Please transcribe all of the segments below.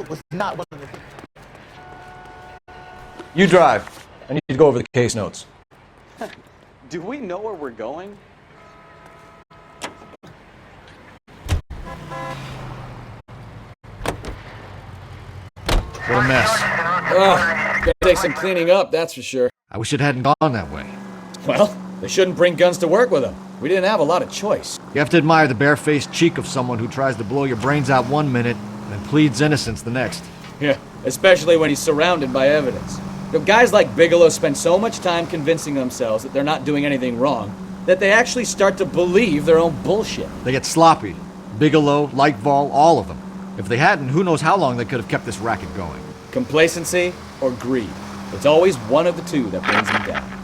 was not one of the... You drive. I need to go over the case notes. Do we know where we're going? What a mess. Ugh, gonna take some cleaning up, that's for sure. I wish it hadn't gone that way. Well, they shouldn't bring guns to work with them. We didn't have a lot of choice. You have to admire the barefaced cheek of someone who tries to blow your brains out one minute and then pleads innocence the next. Yeah, especially when he's surrounded by evidence. You know, guys like Bigelow spend so much time convincing themselves that they're not doing anything wrong that they actually start to believe their own bullshit. They get sloppy. Bigelow, Lightval, all of them. If they hadn't, who knows how long they could have kept this racket going. Complacency or greed. It's always one of the two that brings them down.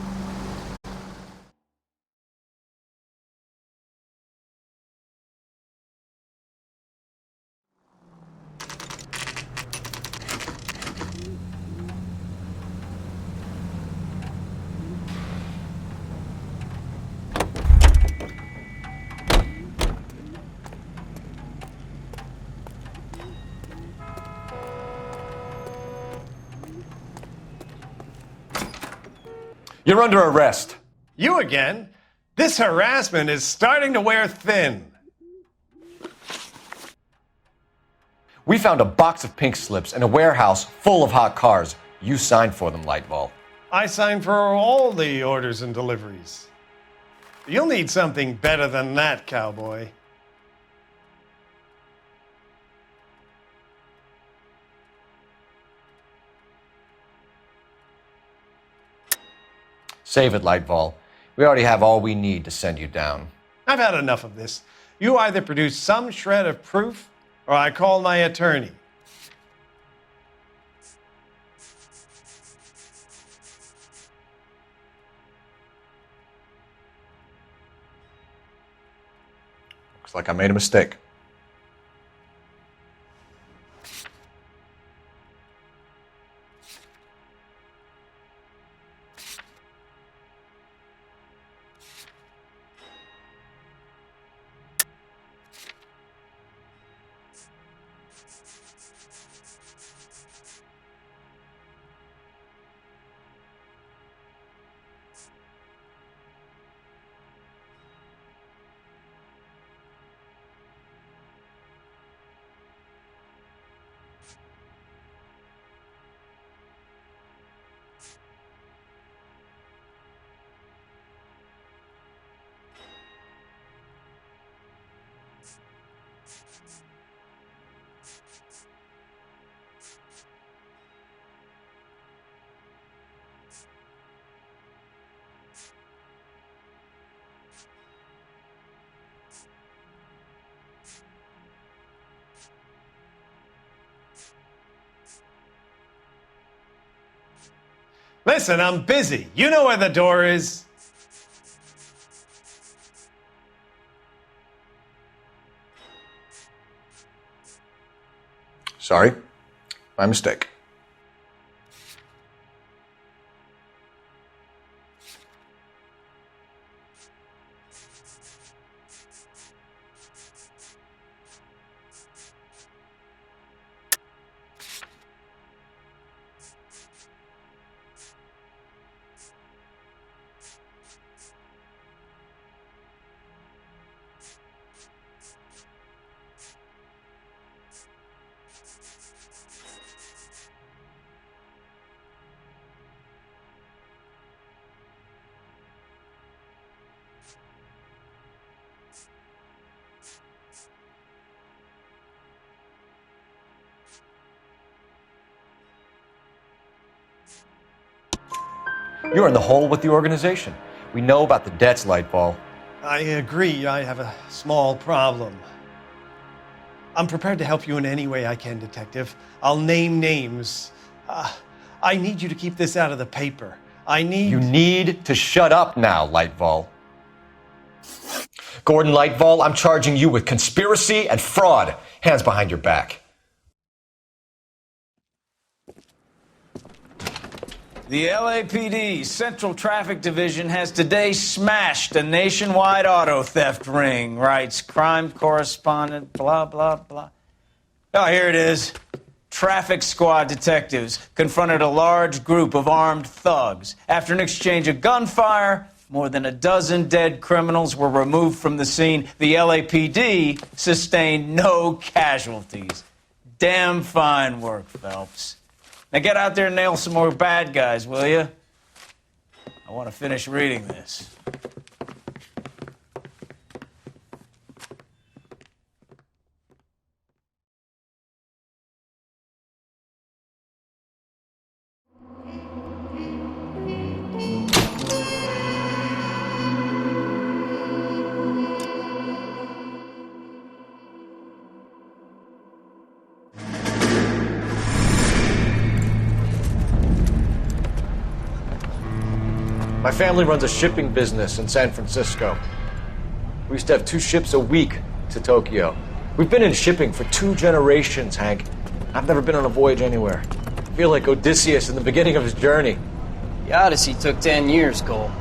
You're under arrest. You again? This harassment is starting to wear thin. We found a box of pink slips in a warehouse full of hot cars. You signed for them, Lightval. I signed for all the orders and deliveries. You'll need something better than that, cowboy. Save it, Lightval. We already have all we need to send you down. I've had enough of this. You either produce some shred of proof, or I call my attorney. Looks like I made a mistake. Listen, I'm busy. You know where the door is. Sorry. My mistake. You're in the hole with the organization. We know about the debts, Lightval. I agree. I have a small problem. I'm prepared to help you in any way I can, Detective. I'll name names. I need you to keep this out of the paper. You need to shut up now, Lightval. Gordon Lightval, I'm charging you with conspiracy and fraud. Hands behind your back. The LAPD Central Traffic Division has today smashed a nationwide auto theft ring, writes crime correspondent, blah, blah, blah. Oh, here it is. traffic squad detectives confronted a large group of armed thugs. After an exchange of gunfire, more than a dozen dead criminals were removed from the scene. The LAPD sustained no casualties. Damn fine work, Phelps. Now get out there and nail some more bad guys, will you? I want to finish reading this. My family runs a shipping business in San Francisco. We used to have 2 ships a week to Tokyo. We've been in shipping for 2 generations, Hank. I've never been on a voyage anywhere. I feel like Odysseus in the beginning of his journey. The Odyssey took 10 years, Cole.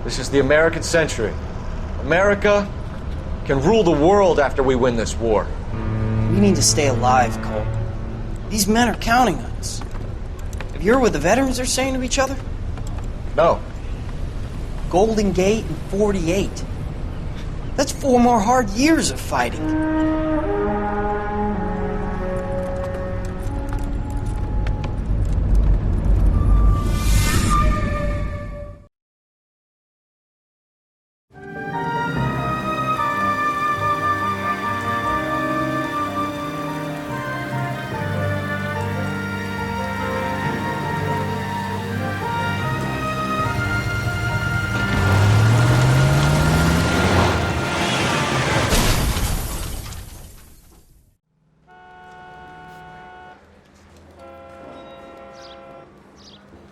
This is the American century. America can rule the world after we win this war. We need to stay alive, Cole. These men are counting on us. Have you heard what the veterans are saying to each other? No. Golden Gate and 48. That's 4 more hard years of fighting.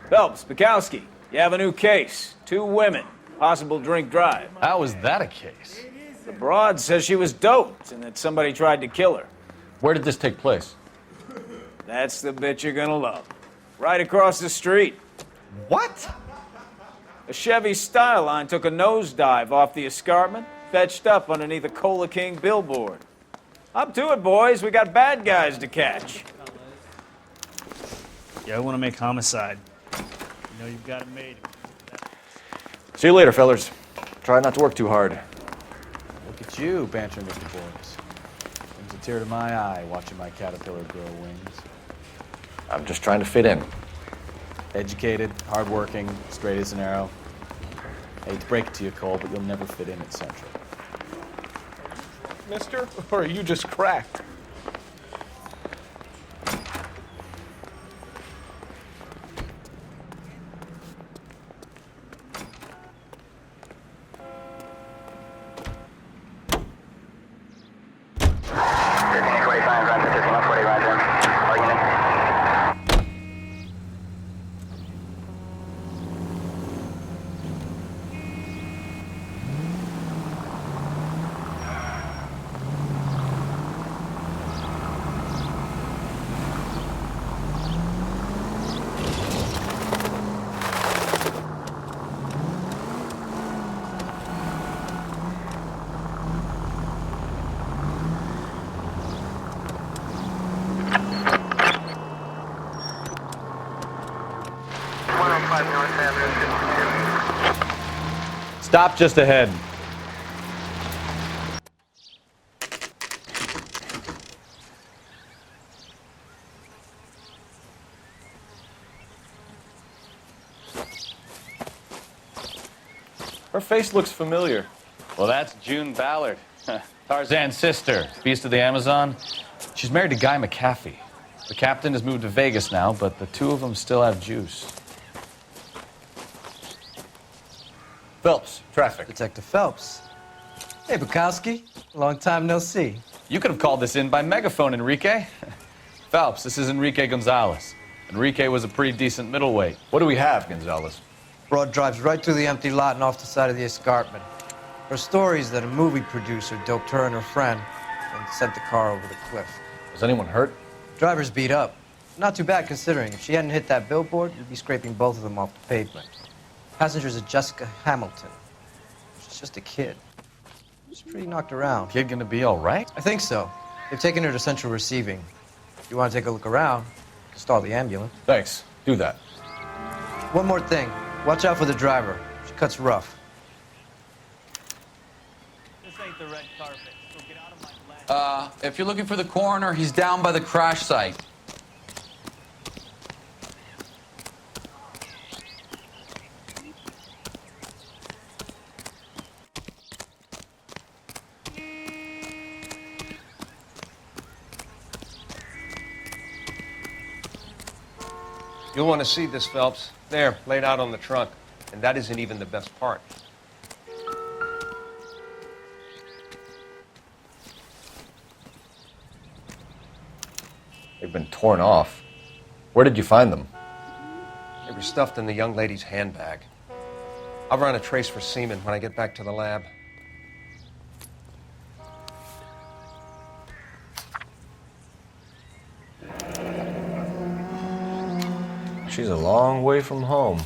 Phelps, Bukowski, you have a new case. 2 women, possible drink drive. How is that a case? The broad says she was doped and that somebody tried to kill her. Where did this take place? That's the bit you're gonna love. Right across the street. What? A Chevy Styline took a nosedive off the escarpment, fetched up underneath a Cola King billboard. Up to it, boys. We got bad guys to catch. Yeah, I want to make homicide. You know you've got it made. See you later, fellers. Try not to work too hard. Look at you, bantering with the boys. Brings a tear to my eye watching my caterpillar grow wings. I'm just trying to fit in. Educated, hardworking, straight as an arrow. I hate to break it to you, Cole, but you'll never fit in at Central. Mister, or are you just cracked? Stop just ahead. Her face looks familiar. Well, that's June Ballard, Tarzan's sister, beast of the Amazon. She's married to Guy McAfee. The captain has moved to Vegas now, but the 2 of them still have juice. Phelps, traffic. Detective Phelps. Hey, Bukowski. Long time no see. You could have called this in by megaphone, Enrique. Phelps, this is Enrique Gonzalez. Enrique was a pretty decent middleweight. What do we have, Gonzalez? Broad drives right through the empty lot and off the side of the escarpment. Her story is that a movie producer doped her and her friend and sent the car over the cliff. Was anyone hurt? Driver's beat up. Not too bad considering. If she hadn't hit that billboard, you'd be scraping both of them off the pavement. Passenger's a Jessica Hamilton. She's just a kid. She's pretty knocked around. Kid gonna be all right? I think so. They've taken her to Central Receiving. If you want to take a look around, you can stall the ambulance. Thanks. Do that. One more thing. Watch out for the driver. She cuts rough. This ain't the red carpet, so get out of my lane. If you're looking for the coroner, he's down by the crash site. You'll want to see this, Phelps. There, laid out on the trunk. And that isn't even the best part. They've been torn off. Where did you find them? They were stuffed in the young lady's handbag. I'll run a trace for semen when I get back to the lab. She's a long way from home.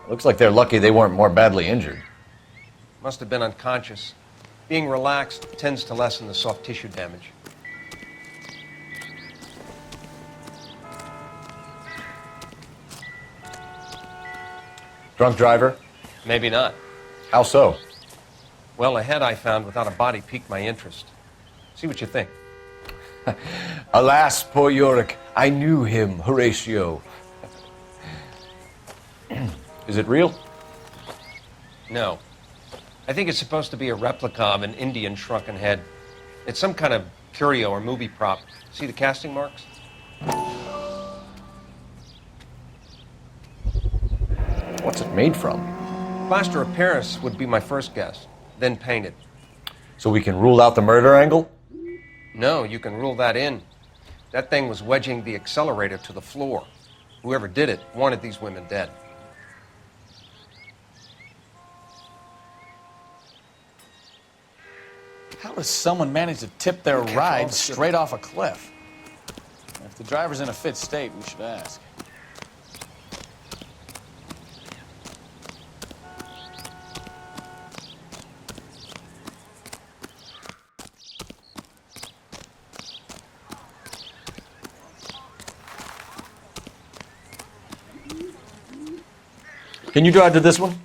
Looks like they're lucky they weren't more badly injured. Must have been unconscious. Being relaxed tends to lessen the soft tissue damage. Drunk driver? Maybe not. How so? Well, a head I found without a body piqued my interest. See what you think. Alas, poor Yorick, I knew him, Horatio. Is it real? No. I think it's supposed to be a replica of an Indian shrunken head. It's some kind of curio or movie prop. See the casting marks? What's it made from? Plaster of Paris would be my first guess, then painted. So we can rule out the murder angle? No, you can rule that in. That thing was wedging the accelerator to the floor. Whoever did it wanted these women dead. How does someone manage to tip their ride straight off a cliff? If the driver's in a fit state, we should ask. Can you drive to this one?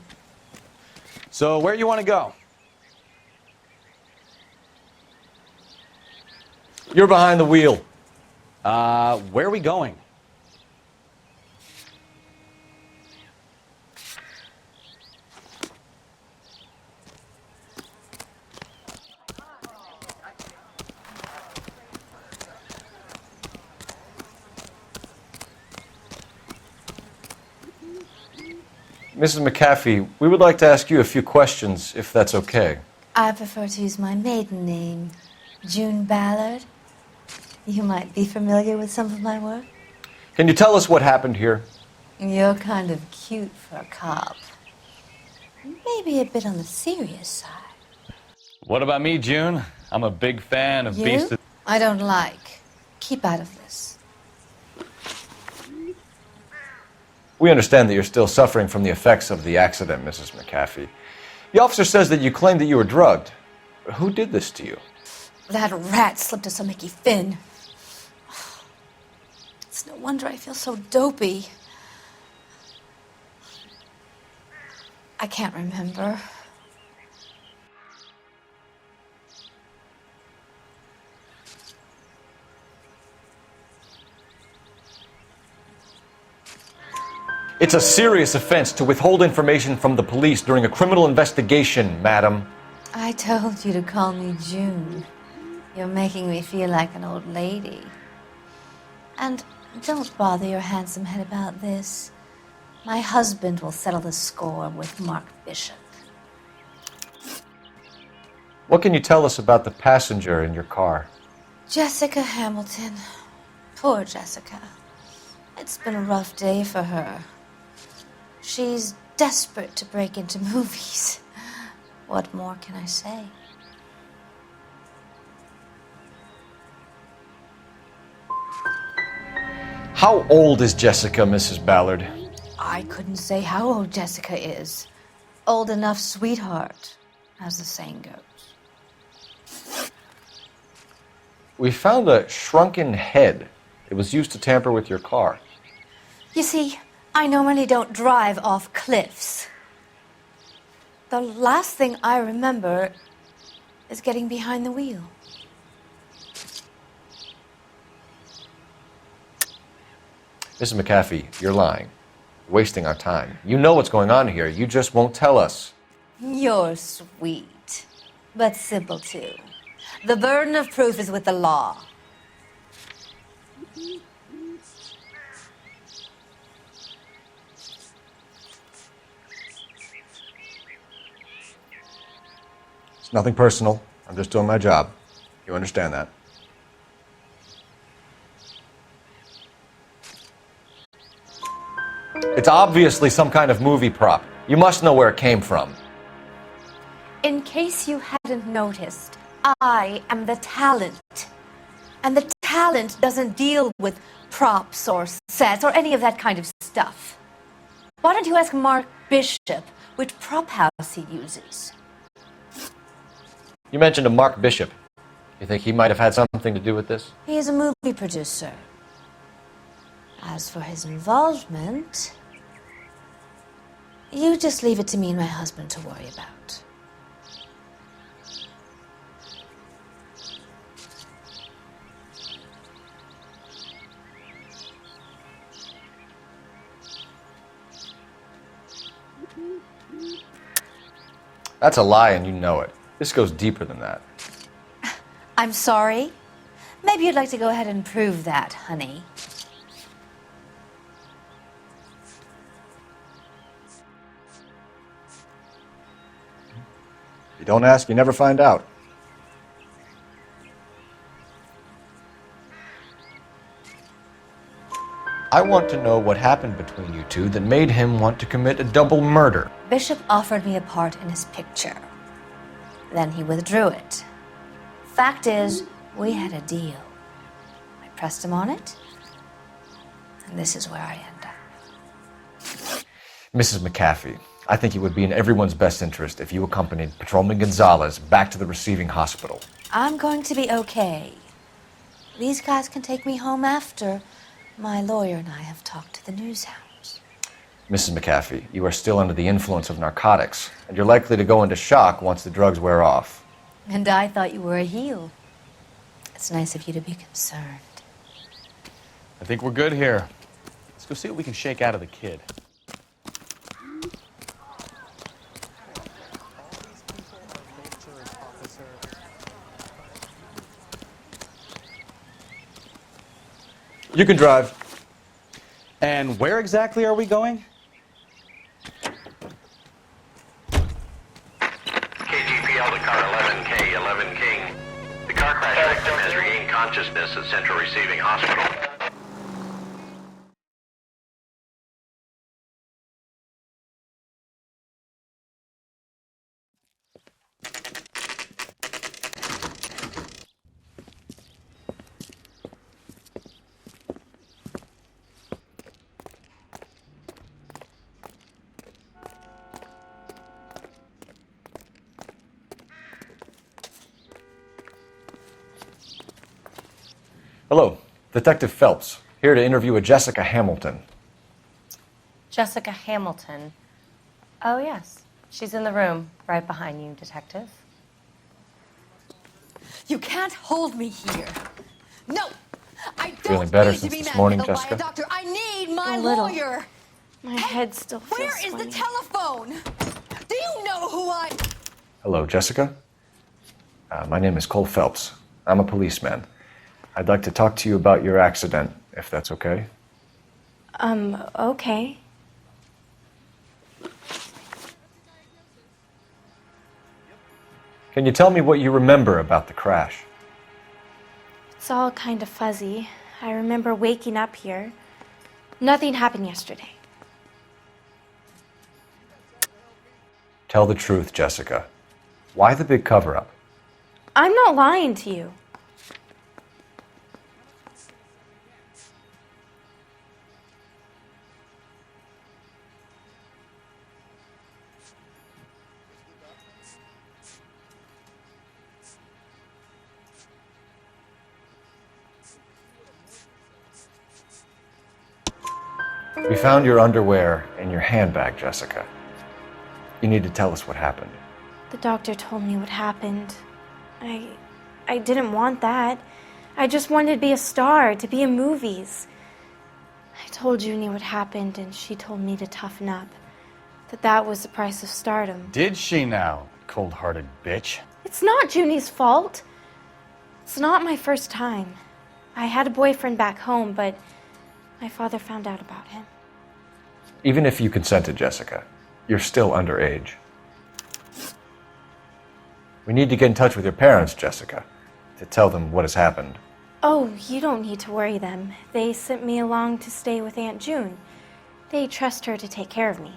So, where you want to go? You're behind the wheel. Where are we going? Mrs. McAfee, we would like to ask you a few questions, if that's okay. I prefer to use my maiden name, June Ballard. You might be familiar with some of my work. Can you tell us what happened here? You're kind of cute for a cop. Maybe a bit on the serious side. What about me, June? I'm a big fan of You? Beast of... I don't like. Keep out of this. We understand that you're still suffering from the effects of the accident, Mrs. McAfee. The officer says that you claimed that you were drugged. Who did this to you? That rat slipped us a Mickey Finn. It's no wonder I feel so dopey. I can't remember. It's a serious offense to withhold information from the police during a criminal investigation, madam. I told you to call me June. You're making me feel like an old lady. And don't bother your handsome head about this. My husband will settle the score with Mark Bishop. What can you tell us about the passenger in your car? Jessica Hamilton. Poor Jessica. It's been a rough day for her. She's desperate to break into movies. What more can I say? How old is Jessica, Mrs. Ballard? I couldn't say how old Jessica is. Old enough, sweetheart, as the saying goes. We found a shrunken head. It was used to tamper with your car. You see, I normally don't drive off cliffs. The last thing I remember is getting behind the wheel. Mrs. McAfee, you're lying. Wasting our time. You know what's going on here. You just won't tell us. You're sweet, but simple too. The burden of proof is with the law. It's nothing personal. I'm just doing my job. You understand that? It's obviously some kind of movie prop. You must know where it came from. In case you hadn't noticed, I am the talent. And the talent doesn't deal with props or sets or any of that kind of stuff. Why don't you ask Mark Bishop which prop house he uses? You mentioned a Mark Bishop. You think he might have had something to do with this? He is a movie producer. As for his involvement, you just leave it to me and my husband to worry about. That's a lie and you know it. This goes deeper than that. I'm sorry. Maybe you'd like to go ahead and prove that, honey. You don't ask, you never find out. I want to know what happened between you two that made him want to commit a double murder. Bishop offered me a part in his picture. Then he withdrew it. Fact is, we had a deal. I pressed him on it, and this is where I end up. Mrs. McAfee, I think it would be in everyone's best interest if you accompanied Patrolman Gonzalez back to the receiving hospital. I'm going to be okay. These guys can take me home after my lawyer and I have talked to the news hounds. Mrs. McAfee, you are still under the influence of narcotics, and you're likely to go into shock once the drugs wear off. And I thought you were a heel. It's nice of you to be concerned. I think we're good here. Let's go see what we can shake out of the kid. You can drive. And where exactly are we going? KGPL to car 11K, 11 King. The car crash victim has regained consciousness at Central Receiving Hospital. Hello, Detective Phelps, here to interview a Jessica Hamilton. Jessica Hamilton. Oh, yes. She's in the room, right behind you, Detective. You can't hold me here. No! I don't Feeling better need to since be this morning, manhandled by Jessica? a doctor. I need my A little. lawyer. My head still feels Where is the telephone? Do you know who I... Hello, Jessica. My name is Cole Phelps. I'm a policeman. I'd like to talk to you about your accident, if that's okay. Okay. Can you tell me what you remember about the crash? It's all kind of fuzzy. I remember waking up here. Nothing happened yesterday. Tell the truth, Jessica. Why the big cover-up? I'm not lying to you. We found your underwear in your handbag, Jessica. You need to tell us what happened. The doctor told me what happened. I didn't want that. I just wanted to be a star, to be in movies. I told Junie what happened, and she told me to toughen up. That was the price of stardom. Did she now, cold-hearted bitch? It's not Junie's fault. It's not my first time. I had a boyfriend back home, but my father found out about him. Even if you consented, Jessica, you're still underage. We need to get in touch with your parents, Jessica, to tell them what has happened. Oh, you don't need to worry them. They sent me along to stay with Aunt June. They trust her to take care of me.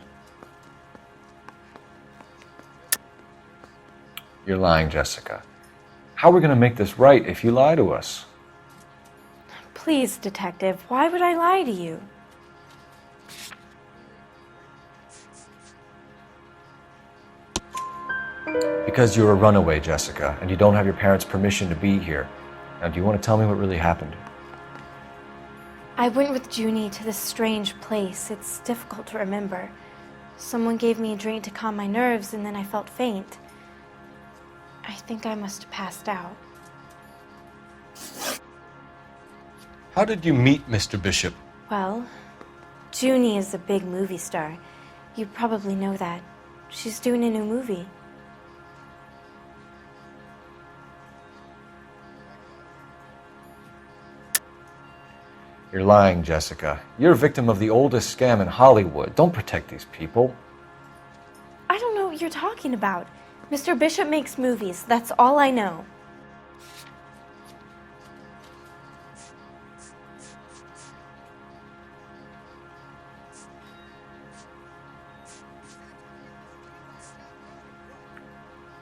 You're lying, Jessica. How are we going to make this right if you lie to us? Please, Detective, why would I lie to you? Because you're a runaway, Jessica, and you don't have your parents' permission to be here. Now, do you want to tell me what really happened? I went with Junie to this strange place. It's difficult to remember. Someone gave me a drink to calm my nerves, and then I felt faint. I think I must have passed out. How did you meet Mr. Bishop? Well, Junie is a big movie star. You probably know that. She's doing a new movie. You're lying, Jessica. You're a victim of the oldest scam in Hollywood. Don't protect these people. I don't know what you're talking about. Mr. Bishop makes movies. That's all I know.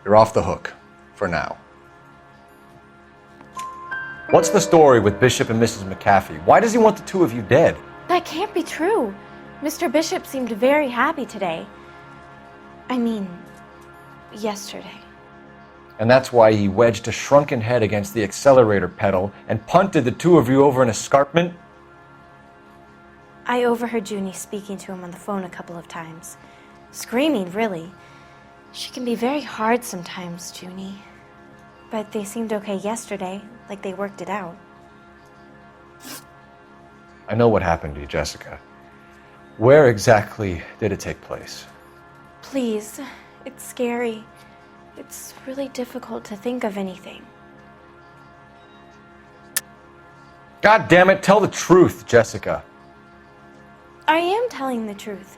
You're off the hook. For now. What's the story with Bishop and Mrs. McAfee? Why does he want the two of you dead? That can't be true. Mr. Bishop seemed very happy today. I mean, yesterday. And that's why he wedged a shrunken head against the accelerator pedal and punted the two of you over an escarpment? I overheard Junie speaking to him on the phone a couple of times. Screaming, really. She can be very hard sometimes, Junie. But they seemed okay yesterday, like they worked it out. I know what happened to you, Jessica. Where exactly did it take place? Please, it's scary. It's really difficult to think of anything. God damn it, tell the truth, Jessica. I am telling the truth.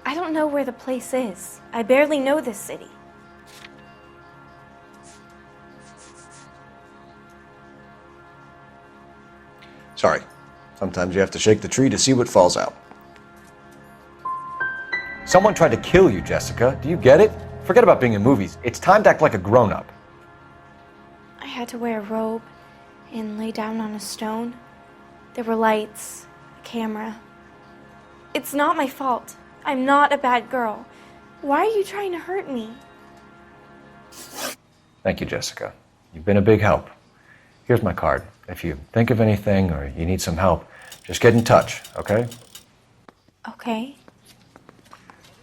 I don't know where the place is. I barely know this city. Sorry. Sometimes you have to shake the tree to see what falls out. Someone tried to kill you, Jessica. Do you get it? Forget about being in movies. It's time to act like a grown-up. I had to wear a robe and lay down on a stone. There were lights, a camera. It's not my fault. I'm not a bad girl. Why are you trying to hurt me? Thank you, Jessica. You've been a big help. Here's my card. If you think of anything or you need some help, just get in touch, okay? Okay.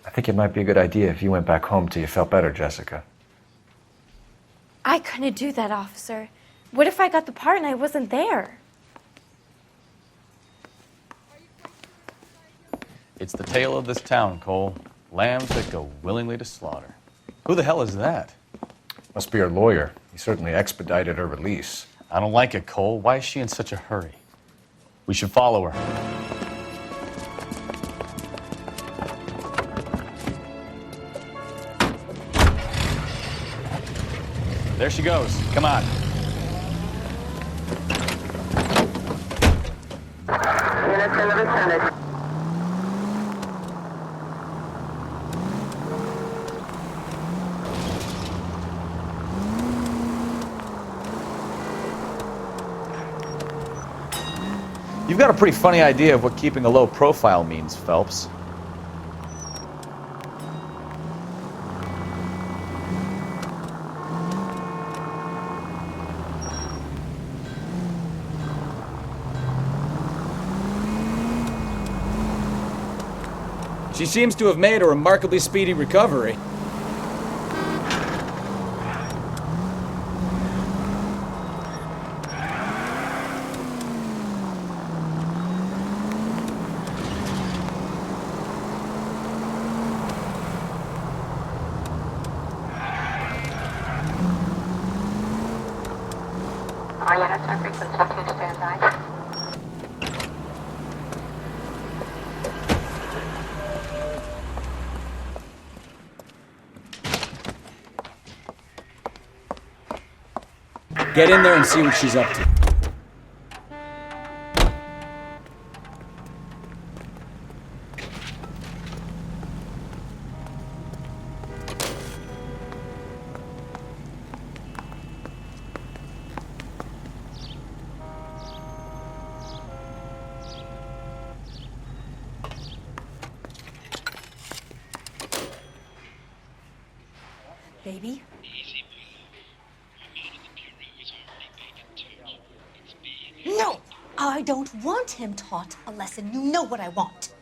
I think it might be a good idea if you went back home till you felt better, Jessica. I couldn't do that, officer. What if I got the part and I wasn't there? It's the tale of this town, Cole. Lambs that go willingly to slaughter. Who the hell is that? Must be her lawyer. He certainly expedited her release. I don't like it, Cole. Why is she in such a hurry? We should follow her. There she goes. Come on. Units in the vicinity. You've got a pretty funny idea of what keeping a low profile means, Phelps. She seems to have made a remarkably speedy recovery. All units are frequency 2 standby. Get in there and see what she's up to. Baby? No! I don't want him taught a lesson. You know what I want.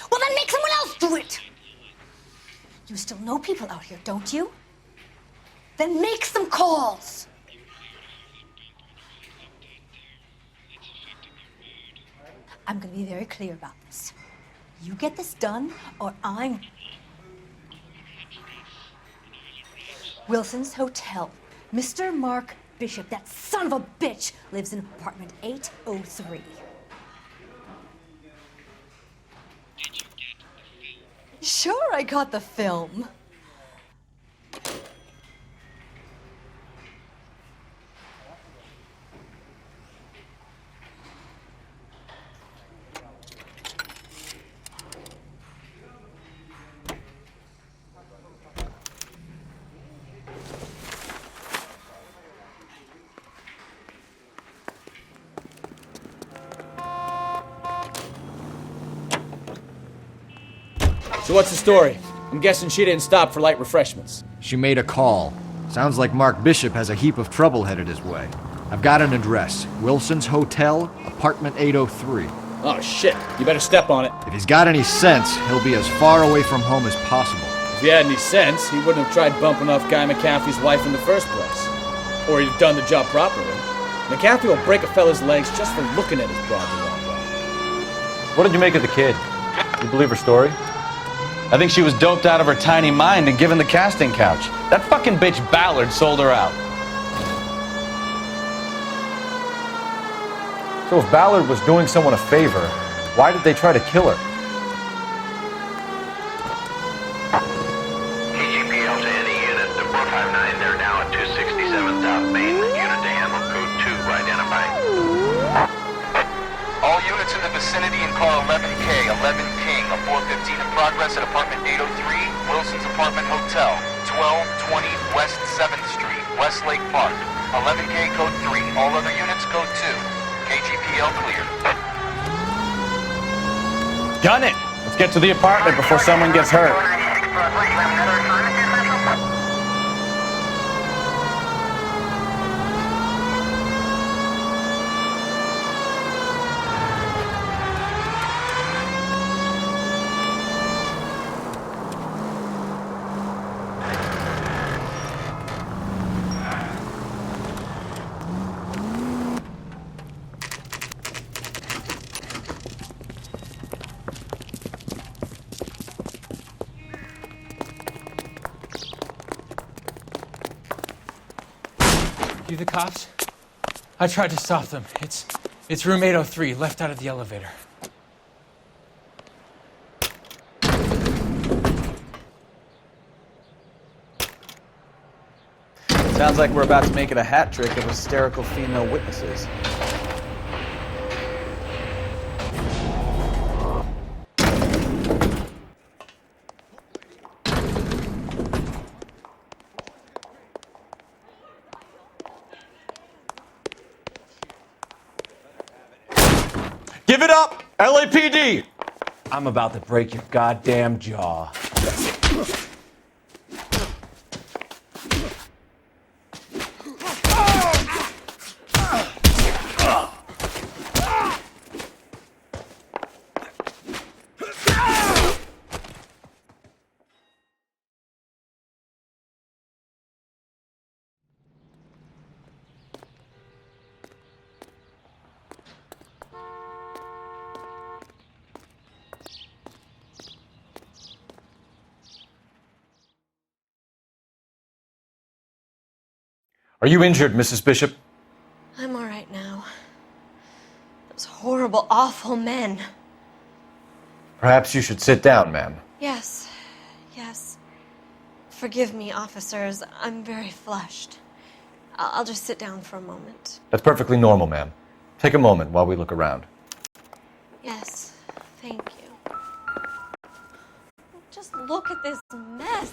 Well, then make someone else do it! You still know people out here, don't you? Then make some calls! I'm gonna be very clear about this. You get this done, or I'm... Wilson's Hotel. Mr. Mark Bishop, that son of a bitch, lives in apartment 803. Sure, I got the film. So what's the story? I'm guessing she didn't stop for light refreshments. She made a call. Sounds like Mark Bishop has a heap of trouble headed his way. I've got an address. Wilson's Hotel, apartment 803. Oh shit, you better step on it. If he's got any sense, he'll be as far away from home as possible. If he had any sense, he wouldn't have tried bumping off Guy McAfee's wife in the first place. Or he'd have done the job properly. McAfee will break a fella's legs just for looking at his broad the wrong way. What did you make of the kid? You believe her story? I think she was doped out of her tiny mind and given the casting couch. That fucking bitch Ballard sold her out. So if Ballard was doing someone a favor, why did they try to kill her? KGPL to any unit. The 459, they're now at 267 South Main. Unit to handle code 2, identify. All units in the vicinity in car 11K, 11 King, a 415 in progress at apartment 803, Wilson's Apartment Hotel, 1220 West 7th Street, Westlake Park. 11K code 3, all other units code 2. KGPL cleared. Gun it! Let's get to the apartment before someone gets hurt. You the cops? I tried to stop them. It's room 803, left out of the elevator. Sounds like we're about to make it a hat trick of hysterical female witnesses. it up! LAPD! I'm about to break your goddamn jaw. Are you injured, Mrs. Bishop? I'm all right now. Those horrible, awful men. Perhaps you should sit down, ma'am. Yes, yes. Forgive me, officers. I'm very flushed. I'll just sit down for a moment. That's perfectly normal, ma'am. Take a moment while we look around. Yes, thank you. Just look at this mess.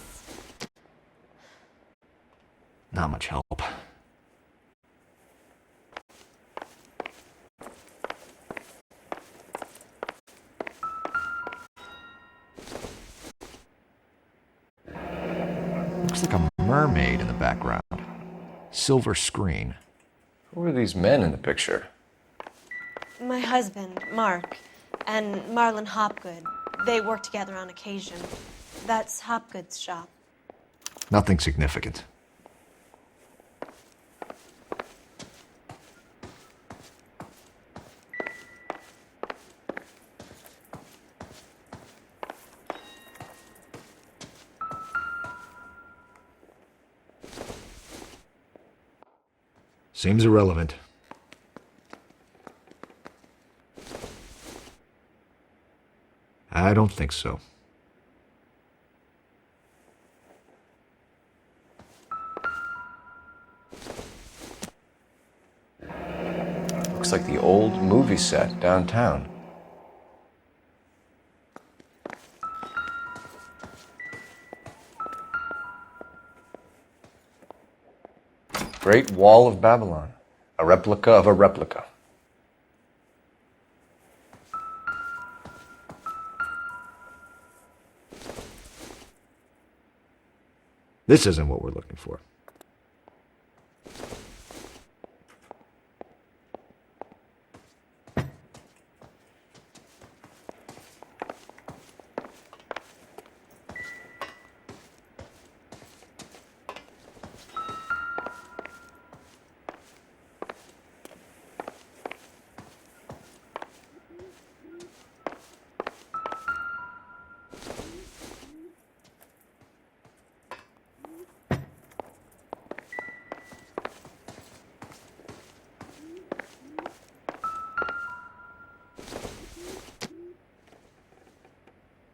Not much help. Looks like a mermaid in the background. Silver screen. Who are these men in the picture? My husband, Mark, and Marlon Hopgood. They work together on occasion. That's Hopgood's shop. Nothing significant. Seems irrelevant. I don't think so. Looks like the old movie set downtown. Great Wall of Babylon. A replica of a replica. This isn't what we're looking for.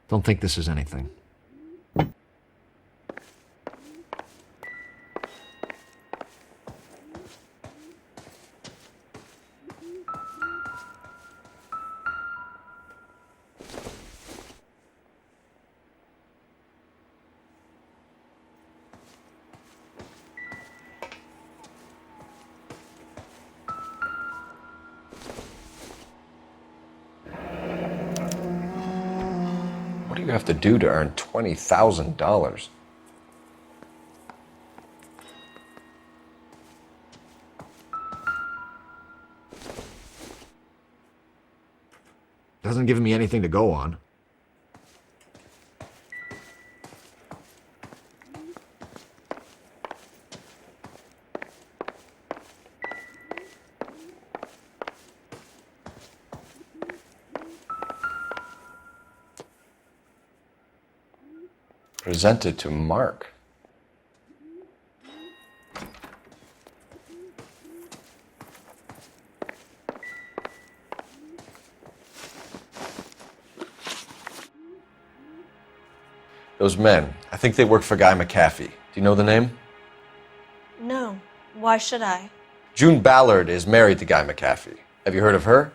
Don't think this is anything. What do you have to do to earn $20,000? Doesn't give me anything to go on. Presented to Mark. Those men, I think they work for Guy McAfee. Do you know the name? No. Why should I? June Ballard is married to Guy McAfee. Have you heard of her?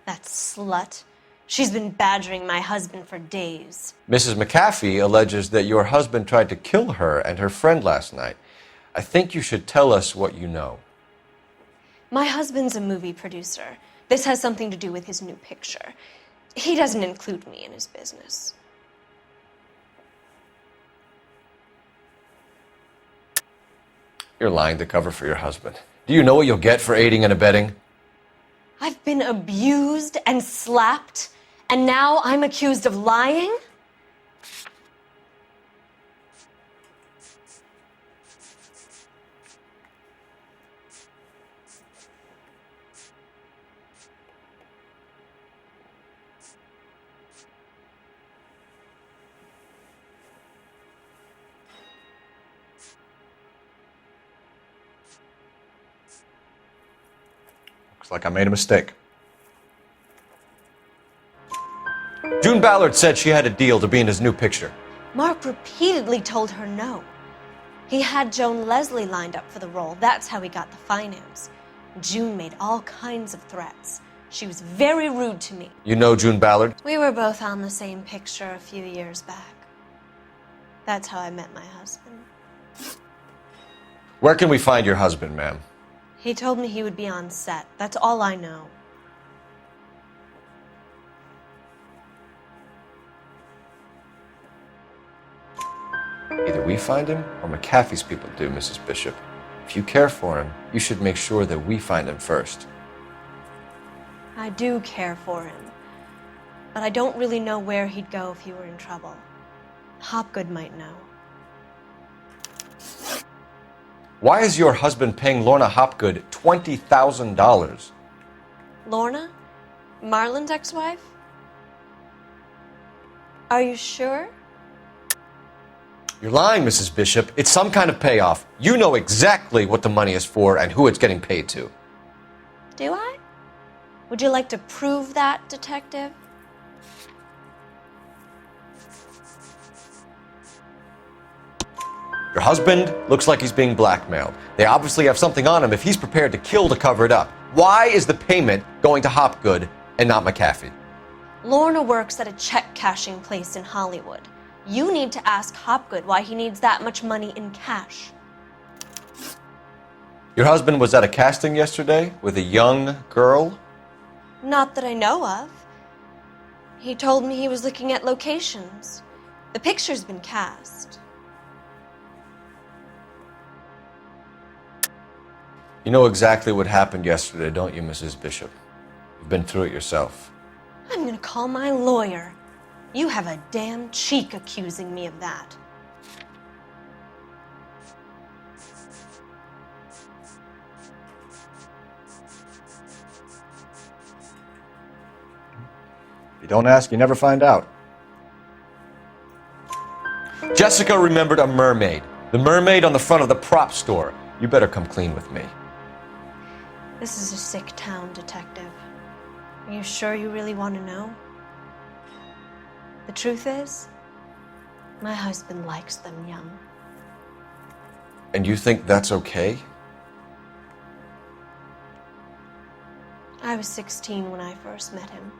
That slut. She's been badgering my husband for days. Mrs. McAfee alleges that your husband tried to kill her and her friend last night. I think you should tell us what you know. My husband's a movie producer. This has something to do with his new picture. He doesn't include me in his business. You're lying to cover for your husband. Do you know what you'll get for aiding and abetting? I've been abused and slapped, and now I'm accused of lying? Looks like I made a mistake. June Ballard said she had a deal to be in his new picture. Mark repeatedly told her no. He had Joan Leslie lined up for the role. That's how he got the finance. June made all kinds of threats. She was very rude to me. You know June Ballard? We were both on the same picture a few years back. That's how I met my husband. Where can we find your husband, ma'am? He told me he would be on set. That's all I know. Either we find him or McAfee's people do, Mrs. Bishop. If you care for him, you should make sure that we find him first. I do care for him, but I don't really know where he'd go if he were in trouble. Hopgood might know. Why is your husband paying Lorna Hopgood $20,000? Lorna? Marlon's ex-wife? Are you sure? You're lying, Mrs. Bishop. It's some kind of payoff. You know exactly what the money is for and who it's getting paid to. Do I? Would you like to prove that, detective? Your husband looks like he's being blackmailed. They obviously have something on him if he's prepared to kill to cover it up. Why is the payment going to Hopgood and not McAfee? Lorna works at a check-cashing place in Hollywood. You need to ask Hopgood why he needs that much money in cash. Your husband was at a casting yesterday with a young girl? Not that I know of. He told me he was looking at locations. The picture's been cast. You know exactly what happened yesterday, don't you, Mrs. Bishop? You've been through it yourself. I'm gonna call my lawyer. You have a damn cheek accusing me of that. If you don't ask, you never find out. Jessica remembered a mermaid. The mermaid on the front of the prop store. You better come clean with me. This is a sick town, detective. Are you sure you really want to know? The truth is, my husband likes them young. And you think that's okay? I was 16 when I first met him.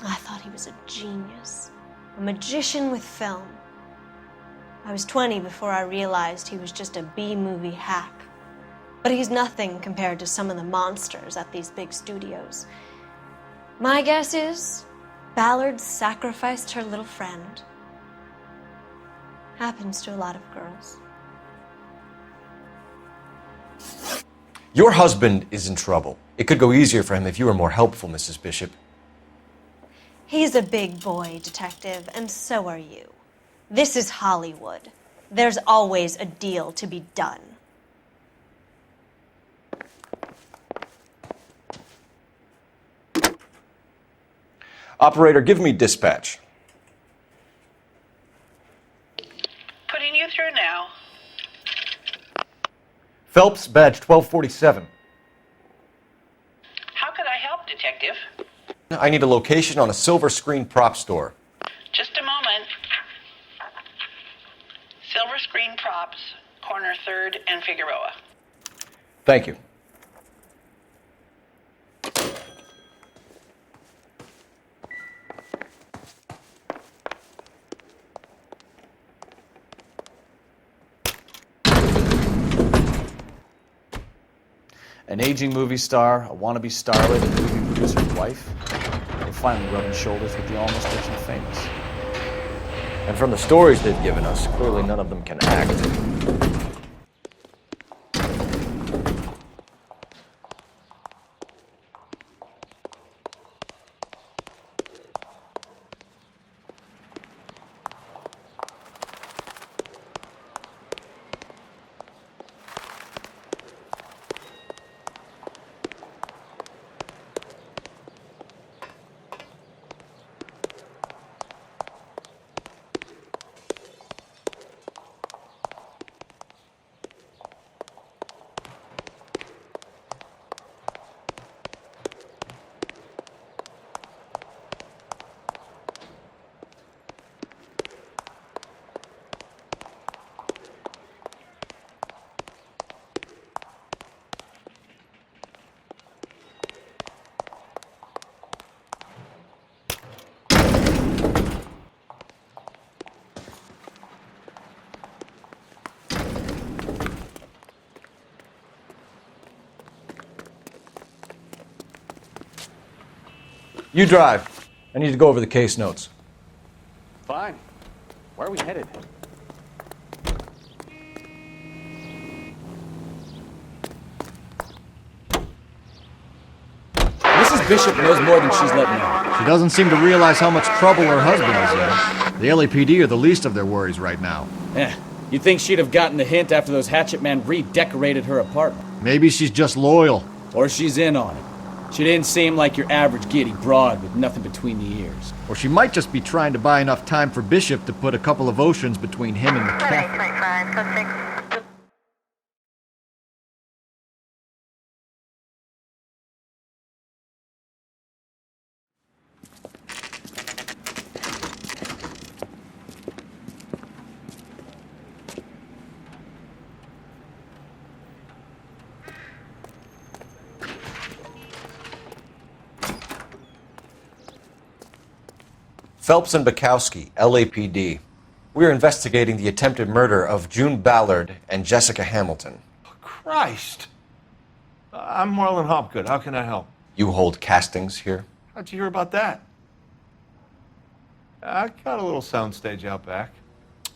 I thought he was a genius, a magician with film. I was 20 before I realized he was just a B-movie hack. But he's nothing compared to some of the monsters at these big studios. My guess is Ballard sacrificed her little friend. Happens to a lot of girls. Your husband is in trouble. It could go easier for him if you were more helpful, Mrs. Bishop. He's a big boy, detective, and so are you. This is Hollywood. There's always a deal to be done. Operator, give me dispatch. Putting you through now. Phelps, badge 1247. How could I help, Detective? I need a location on a silver screen prop store. Just a moment. Silver Screen Props, corner 3rd and Figueroa. Thank you. An aging movie star, a wannabe starlet, and a movie producer's wife. We're finally rubbing shoulders with the almost rich and famous. And from the stories they've given us, clearly none of them can act. You drive. I need to go over the case notes. Fine. Where are we headed? Mrs. Bishop knows more than she's letting on. She doesn't seem to realize how much trouble her husband is in. The LAPD are the least of their worries right now. You'd think she'd have gotten the hint after those hatchet men redecorated her apartment. Maybe she's just loyal. Or she's in on it. She didn't seem like your average giddy broad with nothing between the ears. Or she might just be trying to buy enough time for Bishop to put a couple of oceans between him and the cafe. Phelps and Bukowski, LAPD. We are investigating the attempted murder of June Ballard and Jessica Hamilton. Christ! I'm Marlon Hopgood. How can I help? You hold castings here? How'd you hear about that? I got a little soundstage out back.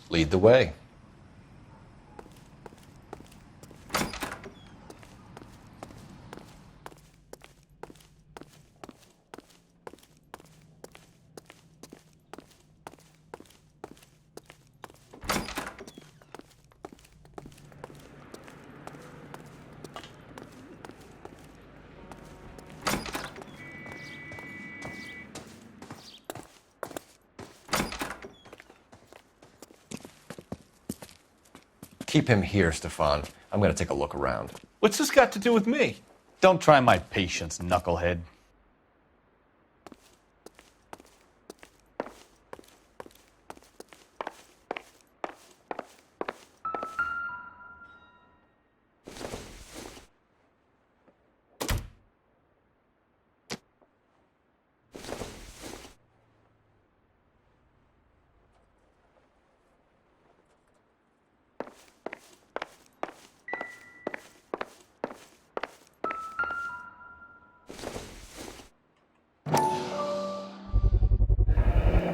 Lead the way. Keep him here, Stefan. I'm going to take a look around. What's this got to do with me? Don't try my patience, knucklehead.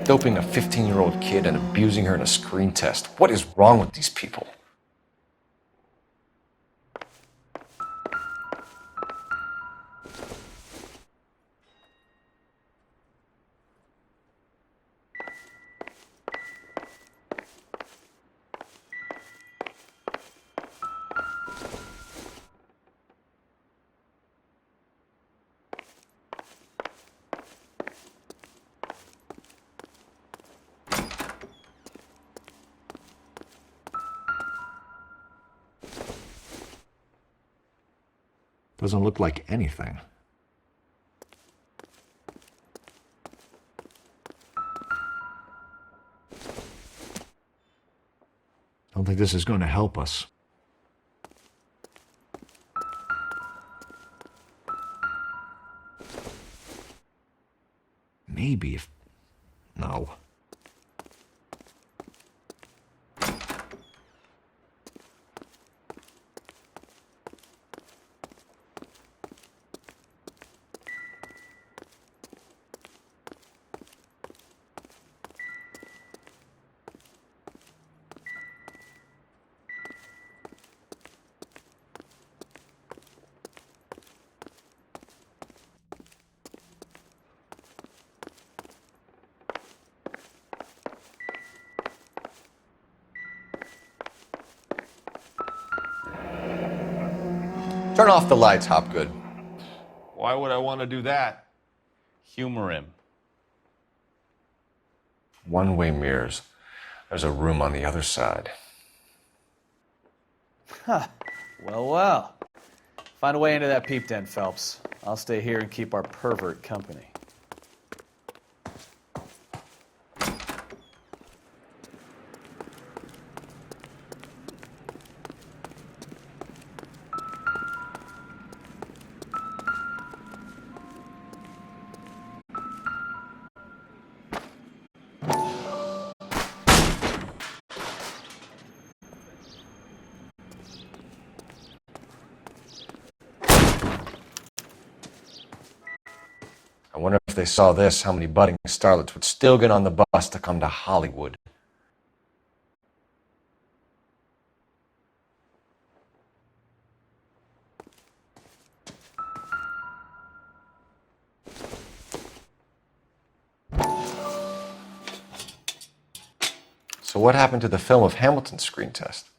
Doping a 15-year-old kid and abusing her in a screen test. What is wrong with these people? Doesn't look like anything. Don't think this is going to help us. Maybe if... No. Turn off the lights, Hopgood. Why would I want to do that? Humor him. One-way mirrors. There's a room on the other side. Huh. Well, well. Find a way into that peep den, Phelps. I'll stay here and keep our pervert company. I wonder if they saw this, how many budding starlets would still get on the bus to come to Hollywood. So what happened to the film of Hamilton's screen test?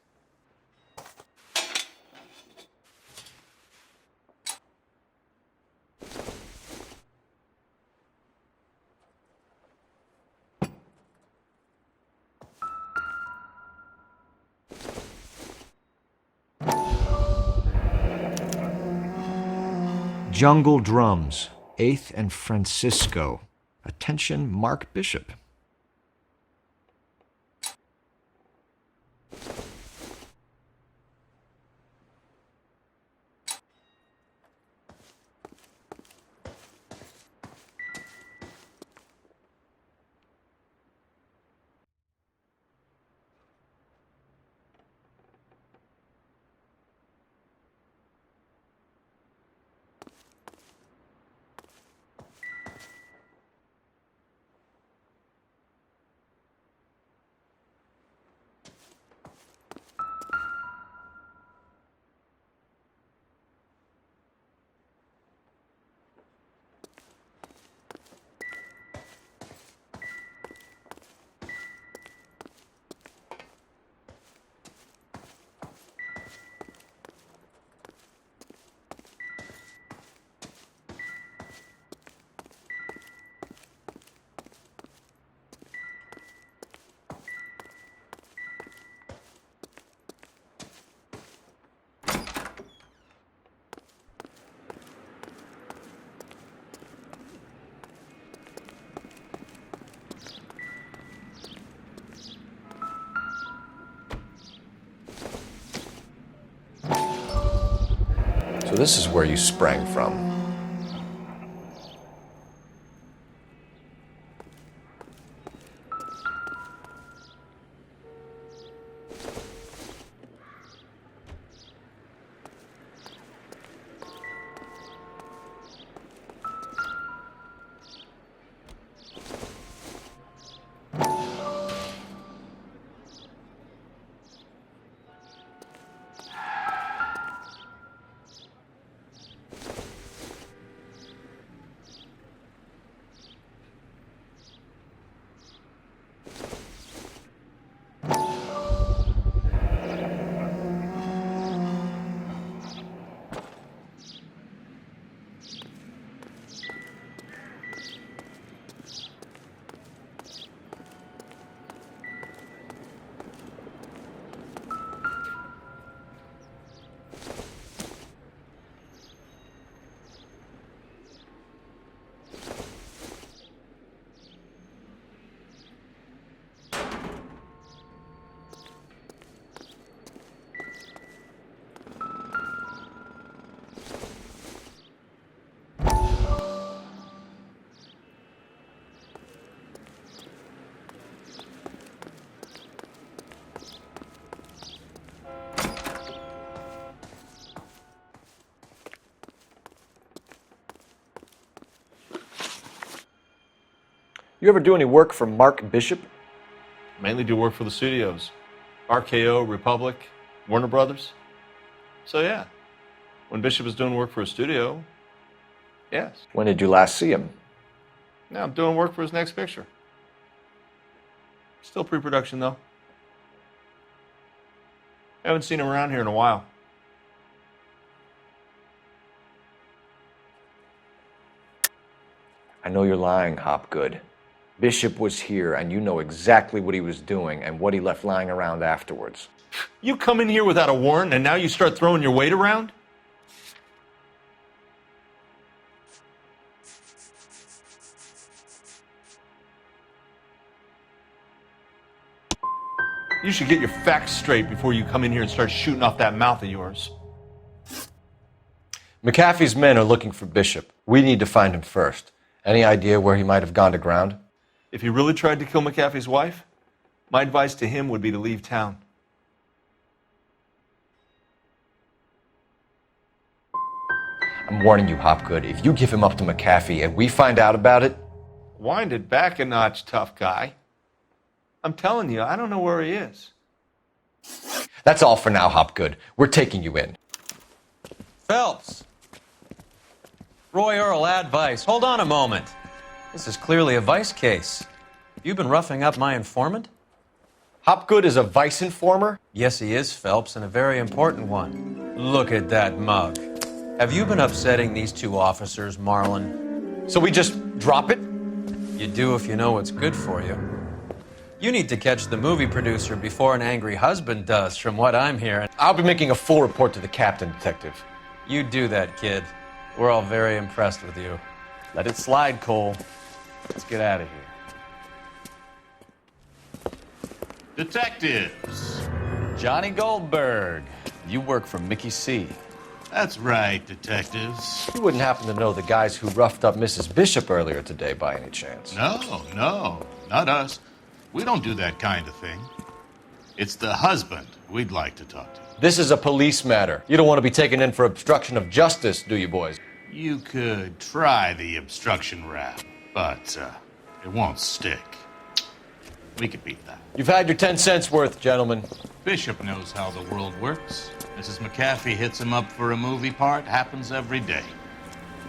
Jungle Drums, 8th and Francisco. Attention, Mark Bishop. So this is where you sprang from. You ever do any work for Mark Bishop? Mainly do work for the studios. RKO, Republic, Warner Brothers. So yeah, when Bishop is doing work for a studio, yes. When did you last see him? Now I'm doing work for his next picture. Still pre-production though. Haven't seen him around here in a while. I know you're lying, Hopgood. Bishop was here, and you know exactly what he was doing and what he left lying around afterwards. You come in here without a warrant, and now you start throwing your weight around? You should get your facts straight before you come in here and start shooting off that mouth of yours. McAfee's men are looking for Bishop. We need to find him first. Any idea where he might have gone to ground? If he really tried to kill McAfee's wife, my advice to him would be to leave town. I'm warning you, Hopgood. If you give him up to McAfee and we find out about it... Wind it back a notch, tough guy. I'm telling you, I don't know where he is. That's all for now, Hopgood. We're taking you in. Phelps! Roy Earl, advice. Hold on a moment. This is clearly a vice case. You've been roughing up my informant? Hopgood is a vice informer? Yes, he is, Phelps, and a very important one. Look at that mug. Have you been upsetting these two officers, Marlin? So we just drop it? You do if you know what's good for you. You need to catch the movie producer before an angry husband does, from what I'm hearing. I'll be making a full report to the captain, Detective. You do that, kid. We're all very impressed with you. Let it slide, Cole. Let's get out of here. Detectives. Johnny Goldberg. You work for Mickey C. That's right, detectives. You wouldn't happen to know the guys who roughed up Mrs. Bishop earlier today by any chance? No, not us. We don't do that kind of thing. It's the husband we'd like to talk to. This is a police matter. You don't want to be taken in for obstruction of justice, do you, boys? You could try the obstruction rap, but it won't stick. We could beat that. You've had your 10 cents worth, gentlemen. Bishop knows how the world works. Mrs. McAfee hits him up for a movie part. Happens every day.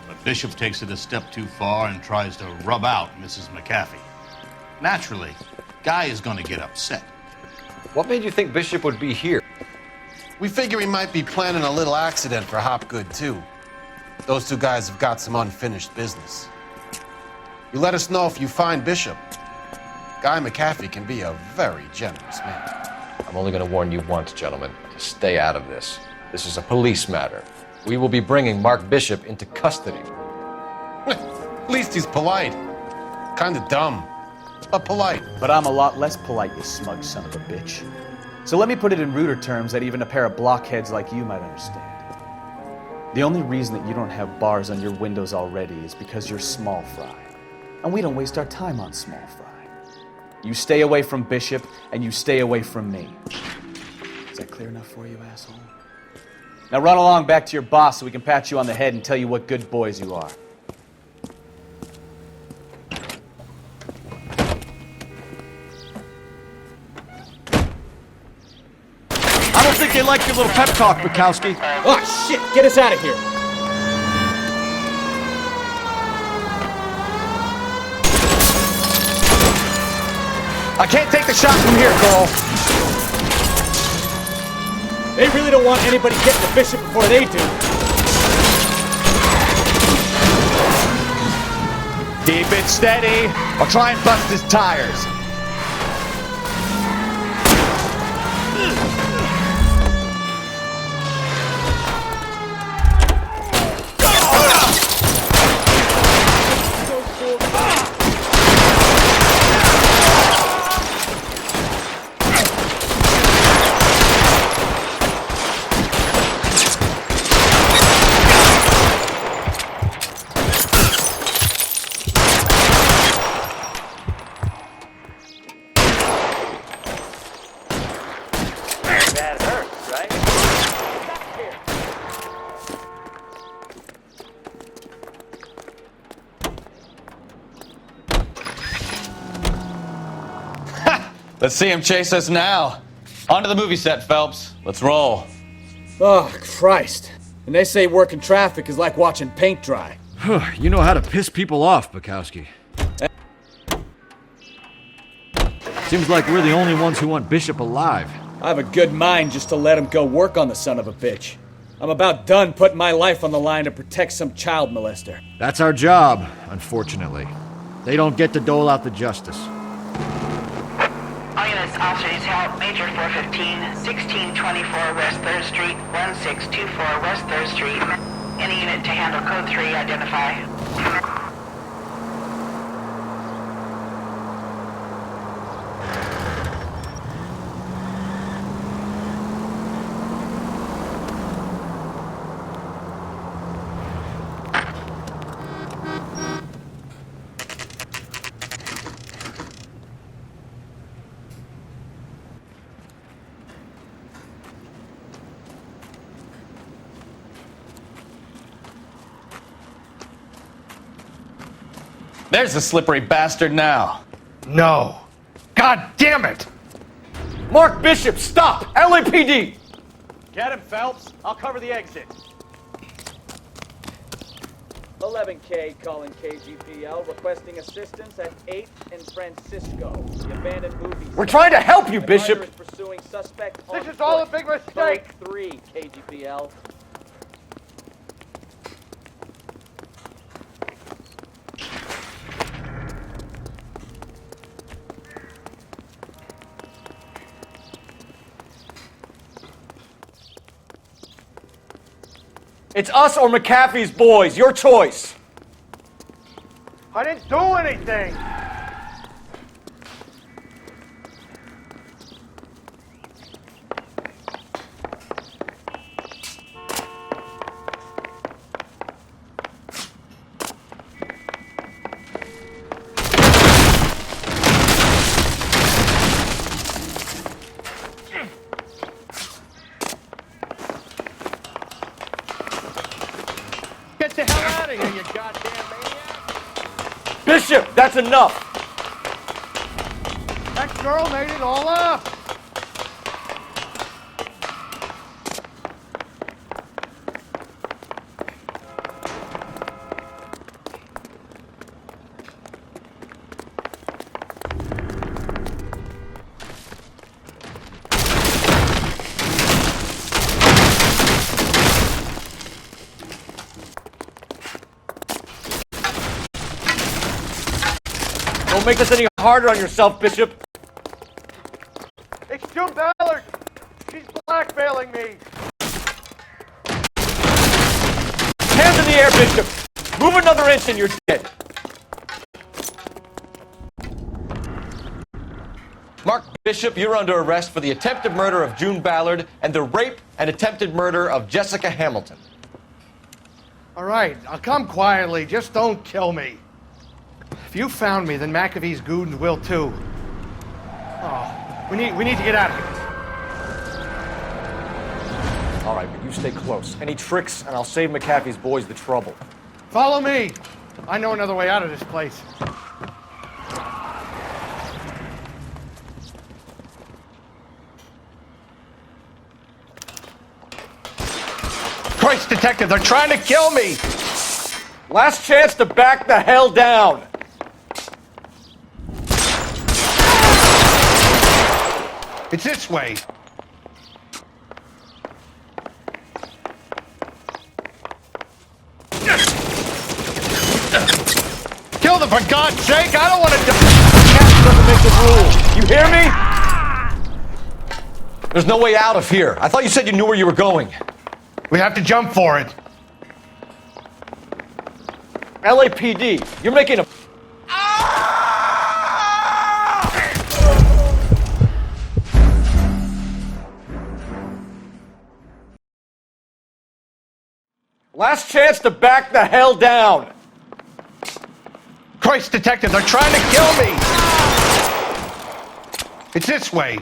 But Bishop takes it a step too far and tries to rub out Mrs. McAfee. Naturally, Guy is going to get upset. What made you think Bishop would be here? We figure he might be planning a little accident for Hopgood, too. Those two guys have got some unfinished business. You let us know if you find Bishop. Guy McAfee can be a very generous man. I'm only going to warn you once, gentlemen, to stay out of this. This is a police matter. We will be bringing Mark Bishop into custody. At least he's polite. Kind of dumb, but polite. But I'm a lot less polite, you smug son of a bitch. So let me put it in ruder terms that even a pair of blockheads like you might understand. The only reason that you don't have bars on your windows already is because you're small fry. And we don't waste our time on small fry. You stay away from Bishop, and you stay away from me. Is that clear enough for you, asshole? Now run along back to your boss so we can pat you on the head and tell you what good boys you are. I don't think they like your little pep talk, Bukowski. Oh, shit! Get us out of here! I can't take the shot from here, Cole. They really don't want anybody getting to Bishop before they do. Keep it steady. I'll try and bust his tires. Let's see him chase us now. On to the movie set, Phelps. Let's roll. Oh, Christ. And they say working traffic is like watching paint dry. You know how to piss people off, Bukowski. Seems like we're the only ones who want Bishop alive. I have a good mind just to let him go work on the son of a bitch. I'm about done putting my life on the line to protect some child molester. That's our job, unfortunately. They don't get to dole out the justice. All units, officers help. Major 415, 1624 West 3rd Street, 1624 West 3rd Street. Any unit to handle code 3, identify. There's the slippery bastard now. No. God damn it! Mark Bishop, stop! LAPD! Get him, Phelps. I'll cover the exit. 11K calling KGPL, requesting assistance at 8th and Francisco. The abandoned movie. We're trying to help you, Bishop! Is pursuing suspect This is all a big mistake! 3 KGPL. It's us or McAfee's boys. Your choice. I didn't do anything! Get the hell out of here, you goddamn maniac! Bishop, that's enough! That girl made it all up! Don't make this any harder on yourself, Bishop. It's June Ballard! She's blackmailing me! Hands in the air, Bishop! Move another inch and you're dead. Mark Bishop, you're under arrest for the attempted murder of June Ballard and the rape and attempted murder of Jessica Hamilton. All right, I'll come quietly. Just don't kill me. If you found me, then McAfee's goons will too. Oh, we need to get out of here. All right, but you stay close. Any tricks, and I'll save McAfee's boys the trouble. Follow me. I know another way out of this place. Christ, detective, they're trying to kill me! Last chance to back the hell down. It's this way. Kill them, for God's sake! I don't want to die! Captain doesn't make the rules. You hear me? There's no way out of here. I thought you said you knew where you were going. We have to jump for it. LAPD, you're making a... Last chance to back the hell down. Christ, detective, they're trying to kill me! It's this way.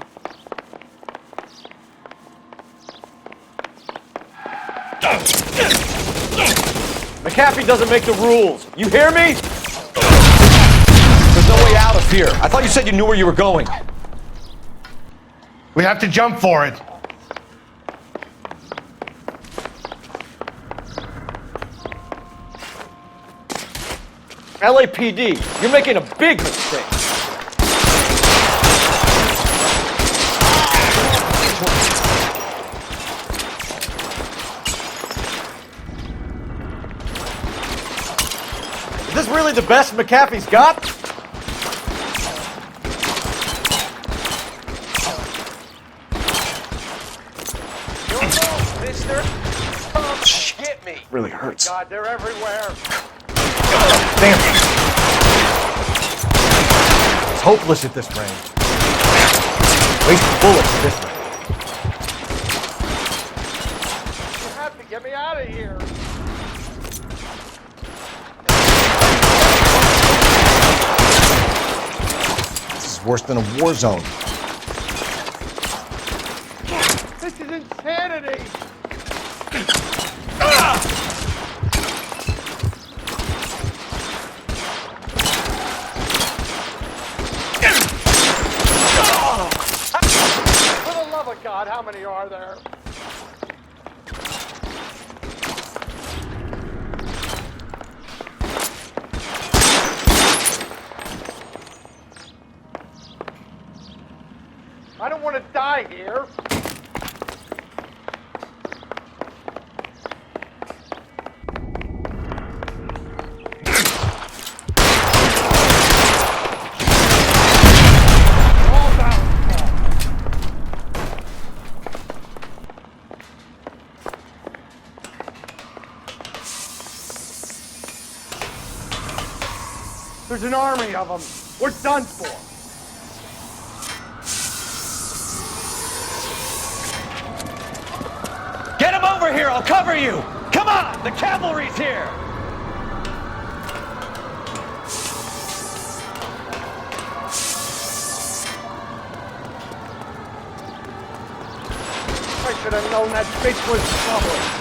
McAfee doesn't make the rules. You hear me? There's no way out of here. I thought you said you knew where you were going. We have to jump for it. LAPD, you're making a big mistake. really the best McAfee's got? Mister, come get me. Really hurts. God, they're everywhere. Damn. It's hopeless at this range. Waste bullets at this range. You have to get me out of here. This is worse than a war zone. This is insanity. For the love of God, how many are there? I don't want to die here. There's an army of them. We're done for. Get him over here, I'll cover you! Come on, the cavalry's here! I should have known that bitch was trouble.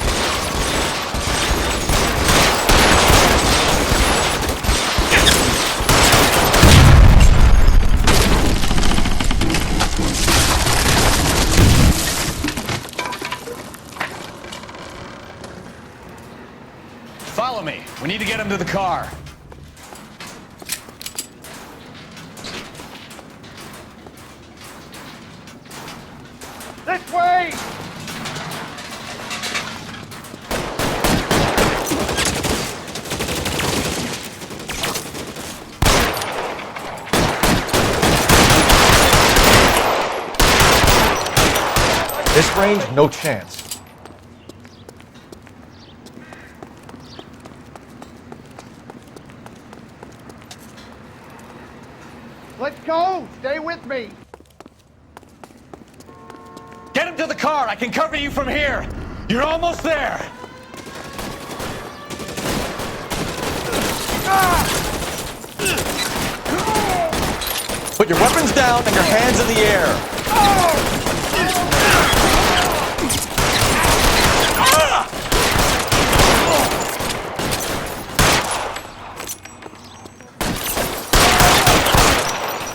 Follow me. We need to get him to the car. This way! This range, no chance. Let's go! Stay with me! Get him to the car. I can cover you from here. You're almost there. Put your weapons down and your hands in the air.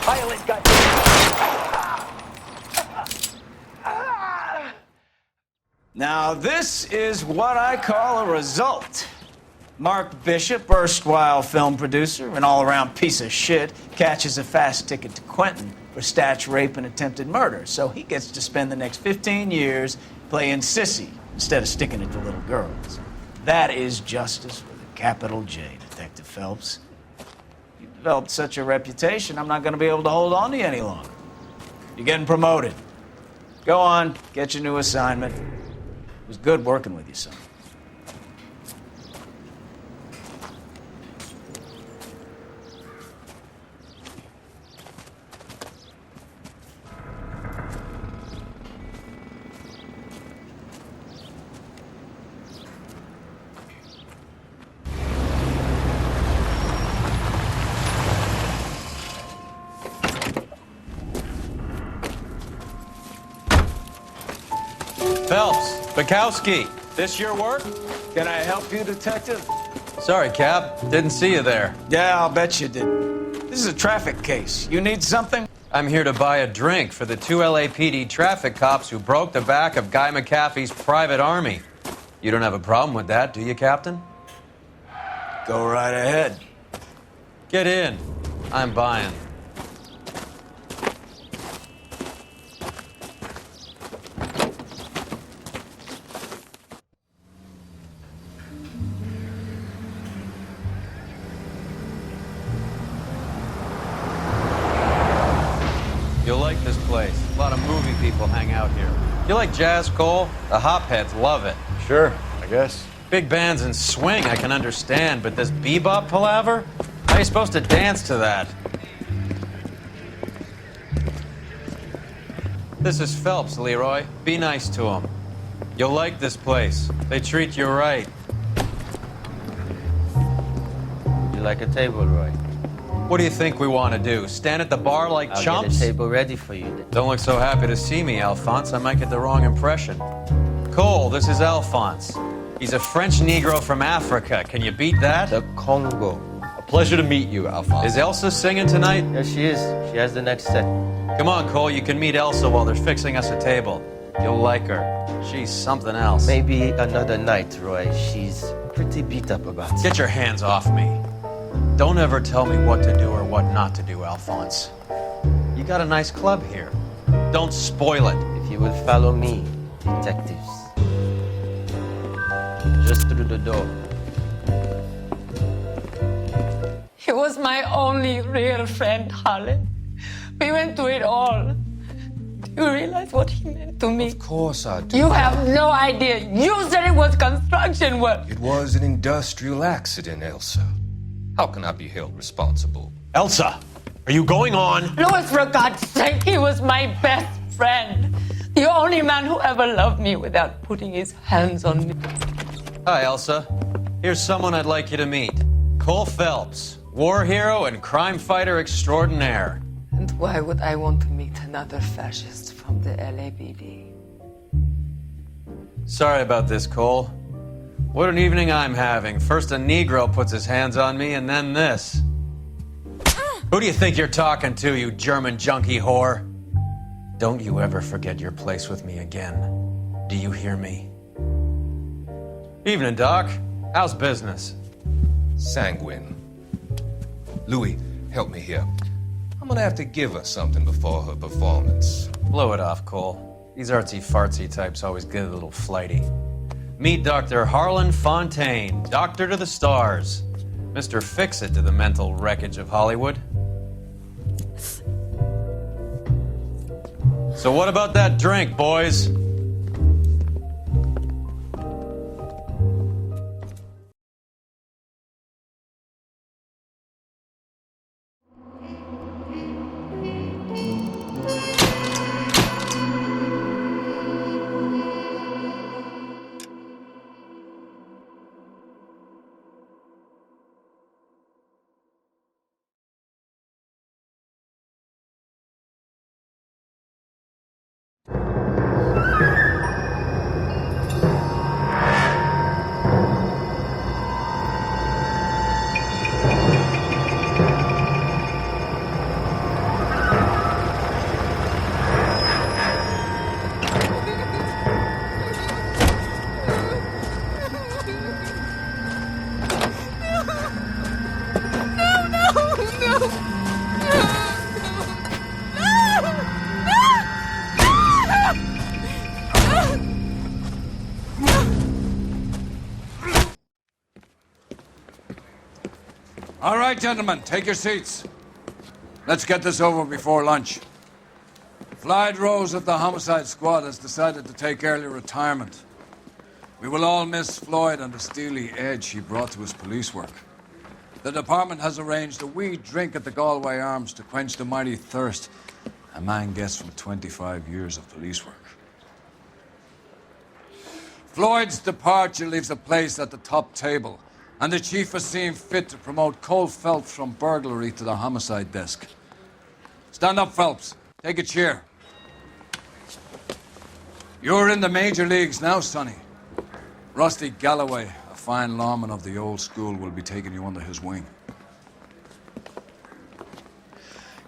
Pilot got Now, this is what I call a result. Mark Bishop, erstwhile film producer, an all-around piece of shit, catches a fast ticket to Quentin for statch rape and attempted murder. So he gets to spend the next 15 years playing sissy instead of sticking it to little girls. That is justice with a capital J, Detective Phelps. You've developed such a reputation, I'm not going to be able to hold on to you any longer. You're getting promoted. Go on, get your new assignment. It was good working with you, son. Phelps, Bukowski, this your work? Can I help you, Detective? Sorry, Cap. Didn't see you there. Yeah, I'll bet you did. This is a traffic case. You need something? I'm here to buy a drink for the 2 LAPD traffic cops who broke the back of Guy McAfee's private army. You don't have a problem with that, do you, Captain? Go right ahead. Get in. I'm buying. movie people hang out here. You like jazz, Cole? The hopheads love it. Sure, I guess. Big bands and swing I can understand, but this bebop palaver? How are you supposed to dance to that? This is Phelps, Leroy. Be nice to him. You'll like this place. They treat you right. You like a table, Roy? What do you think we want to do? Stand at the bar like I'll chumps? get a table ready for you then. Don't look so happy to see me, Alphonse. I might get the wrong impression. Cole, this is Alphonse. He's a French Negro from Africa. Can you beat that? The Congo. A pleasure to meet you, Alphonse. Is Elsa singing tonight? Yes, she is. She has the next set. Come on, Cole. You can meet Elsa while they're fixing us a table. You'll like her. She's something else. Maybe another night, Roy. She's pretty beat up about it. Get your hands off me. Don't ever tell me what to do or what not to do, Alphonse. You got a nice club here. Don't spoil it. If you will follow me, detectives. Just through the door. He was my only real friend, Harlan. We went through it all. Do you realize what he meant to me? Of course I do. You have no idea. You said it was construction work. It was an industrial accident, Elsa. How can I be held responsible? Elsa, are you going on? Louis, for God's sake, he was my best friend. The only man who ever loved me without putting his hands on me. Hi, Elsa. Here's someone I'd like you to meet. Cole Phelps, war hero and crime fighter extraordinaire. And why would I want to meet another fascist from the LAPD? Sorry about this, Cole. What an evening I'm having. First a Negro puts his hands on me, and then this. Who do you think you're talking to, you German junkie whore? Don't you ever forget your place with me again. Do you hear me? Evening, Doc. How's business? Sanguine. Louis, help me here. I'm gonna have to give her something before her performance. Blow it off, Cole. These artsy-fartsy types always get a little flighty. Meet Dr. Harlan Fontaine, doctor to the stars. Mr. Fix-It to the mental wreckage of Hollywood. So what about that drink, boys? All right, gentlemen, take your seats. Let's get this over before lunch. Floyd Rose of the Homicide Squad has decided to take early retirement. We will all miss Floyd and the steely edge he brought to his police work. The department has arranged a wee drink at the Galway Arms to quench the mighty thirst a man gets from 25 years of police work. Floyd's departure leaves the place at the top table, and the chief has seen fit to promote Cole Phelps from burglary to the homicide desk. Stand up, Phelps. Take a chair. You're in the major leagues now, Sonny. Rusty Galloway, a fine lawman of the old school, will be taking you under his wing.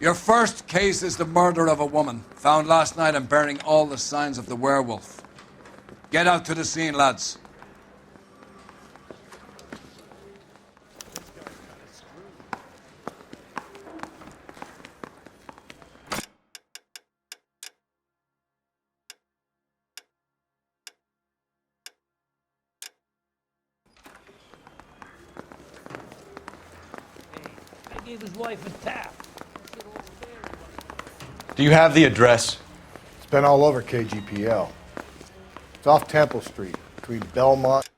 Your first case is the murder of a woman, found last night and bearing all the signs of the werewolf. Get out to the scene, lads. Gave his wife a tap. Do you have the address? Been all over KGPL. It's off Temple Street, between Belmont